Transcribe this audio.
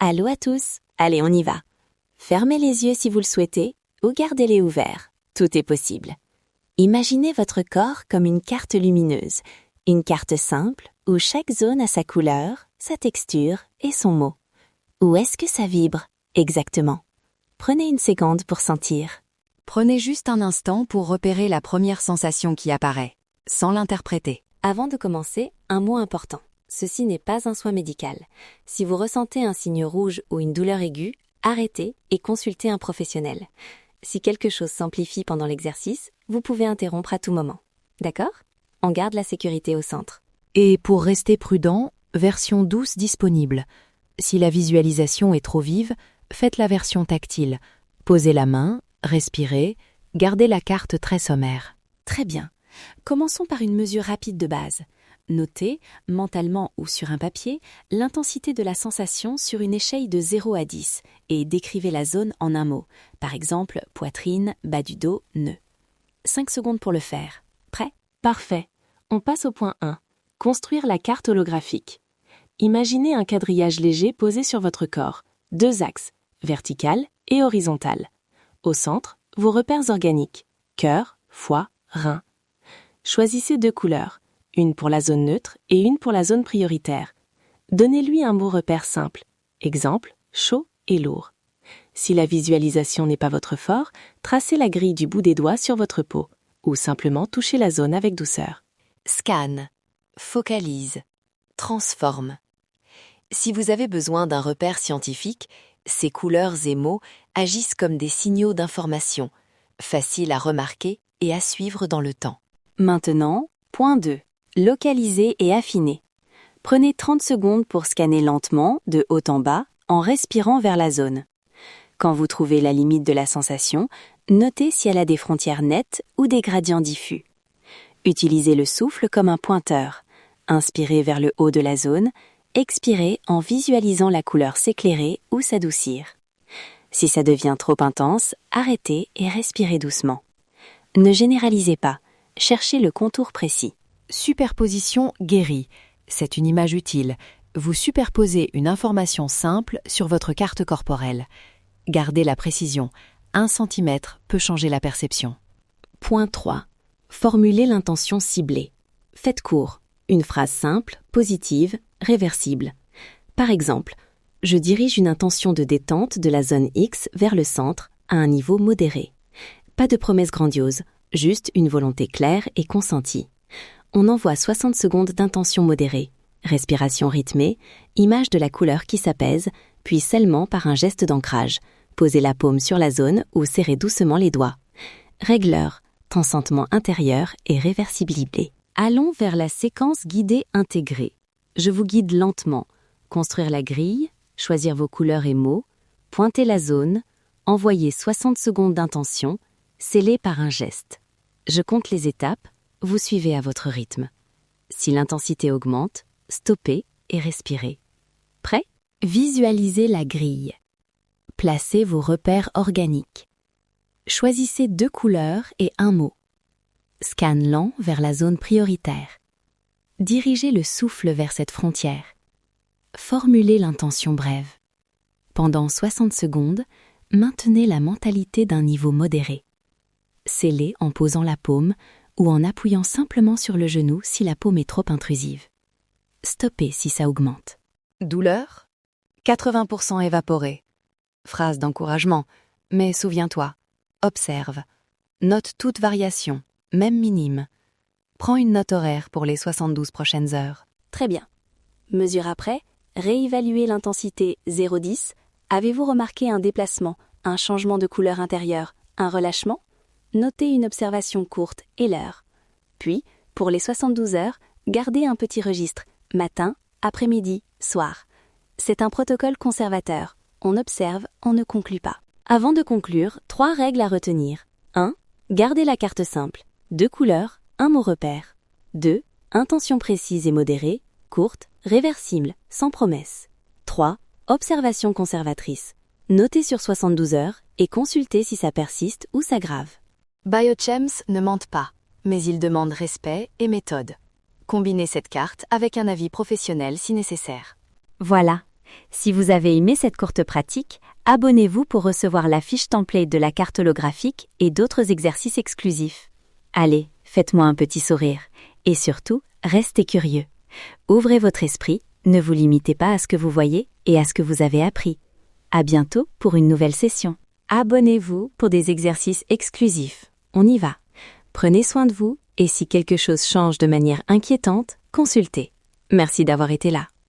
Allô à tous, allez on y va. Fermez les yeux si vous le souhaitez ou gardez-les ouverts, tout est possible. Imaginez votre corps comme une carte lumineuse, une carte simple où chaque zone a sa couleur, sa texture et son mot. Où est-ce que ça vibre exactement? Prenez une seconde pour sentir. Prenez juste un instant pour repérer la première sensation qui apparaît, sans l'interpréter. Avant de commencer, un mot important. Ceci n'est pas un soin médical. Si vous ressentez un signe rouge ou une douleur aiguë, arrêtez et consultez un professionnel. Si quelque chose s'amplifie pendant l'exercice, vous pouvez interrompre à tout moment. D'accord? On garde la sécurité au centre. Et pour rester prudent, version douce disponible. Si la visualisation est trop vive, faites la version tactile. Posez la main, respirez, gardez la carte très sommaire. Très bien. Commençons par une mesure rapide de base. Notez, mentalement ou sur un papier, l'intensité de la sensation sur une échelle de 0 à 10 et décrivez la zone en un mot. Par exemple, poitrine, bas du dos, nœud. 5 secondes pour le faire. Prêt? Parfait. On passe au point 1. Construire la carte holographique. Imaginez un quadrillage léger posé sur votre corps. 2 axes, vertical et horizontal. Au centre, vos repères organiques. Cœur, foie, rein. Choisissez 2 couleurs. Une pour la zone neutre et une pour la zone prioritaire. Donnez-lui un mot repère simple. Exemple, chaud et lourd. Si la visualisation n'est pas votre fort, tracez la grille du bout des doigts sur votre peau ou simplement touchez la zone avec douceur. Scanne, focalise, transforme. Si vous avez besoin d'un repère scientifique, ces couleurs et mots agissent comme des signaux d'information, faciles à remarquer et à suivre dans le temps. Maintenant, point 2. Localiser et affiner. Prenez 30 secondes pour scanner lentement, de haut en bas, en respirant vers la zone. Quand vous trouvez la limite de la sensation, notez si elle a des frontières nettes ou des gradients diffus. Utilisez le souffle comme un pointeur. Inspirez vers le haut de la zone, expirez en visualisant la couleur s'éclairer ou s'adoucir. Si ça devient trop intense, arrêtez et respirez doucement. Ne généralisez pas, cherchez le contour précis. Superposition guérie. C'est une image utile. Vous superposez une information simple sur votre carte corporelle. Gardez la précision. 1 cm peut changer la perception. Point 3. Formulez l'intention ciblée. Faites court. Une phrase simple, positive, réversible. Par exemple, je dirige une intention de détente de la zone X vers le centre à un niveau modéré. Pas de promesse grandiose, juste une volonté claire et consentie. On envoie 60 secondes d'intention modérée, respiration rythmée, image de la couleur qui s'apaise, puis scellement par un geste d'ancrage. Posez la paume sur la zone ou serrez doucement les doigts. Régleur, consentement intérieur et réversibilité. Allons vers la séquence guidée intégrée. Je vous guide lentement. Construire la grille, choisir vos couleurs et mots, pointer la zone, envoyer 60 secondes d'intention, scellé par un geste. Je compte les étapes. Vous suivez à votre rythme. Si l'intensité augmente, stoppez et respirez. Prêt? Visualisez la grille. Placez vos repères organiques. Choisissez 2 couleurs et un mot. Scanne lent vers la zone prioritaire. Dirigez le souffle vers cette frontière. Formulez l'intention brève. Pendant 60 secondes, maintenez la mentalité d'un niveau modéré. Scellez en posant la paume ou en appuyant simplement sur le genou si la paume est trop intrusive. Stoppez si ça augmente. Douleur? 80% évaporé. Phrase d'encouragement, mais souviens-toi, observe. Note toute variation, même minime. Prends une note horaire pour les 72 prochaines heures. Très bien. Mesure après, réévaluez l'intensité 0-10. Avez-vous remarqué un déplacement, un changement de couleur intérieure, un relâchement? Notez une observation courte et l'heure. Puis, pour les 72 heures, gardez un petit registre, matin, après-midi, soir. C'est un protocole conservateur. On observe, on ne conclut pas. Avant de conclure, 3 règles à retenir. 1. Gardez la carte simple. 2 couleurs, un mot repère. 2. Intention précise et modérée, courte, réversible, sans promesse. 3. Observation conservatrice. Notez sur 72 heures et consultez si ça persiste ou s'aggrave. Biochems ne mentent pas, mais ils demandent respect et méthode. Combinez cette carte avec un avis professionnel si nécessaire. Voilà, Si vous avez aimé cette courte pratique, abonnez-vous pour recevoir la fiche template de la carte holographique et d'autres exercices exclusifs. Allez, faites-moi un petit sourire. Et surtout, restez curieux. Ouvrez votre esprit, ne vous limitez pas à ce que vous voyez et à ce que vous avez appris. À bientôt pour une nouvelle session. Abonnez-vous pour des exercices exclusifs. On y va. Prenez soin de vous et si quelque chose change de manière inquiétante, consultez. Merci d'avoir été là.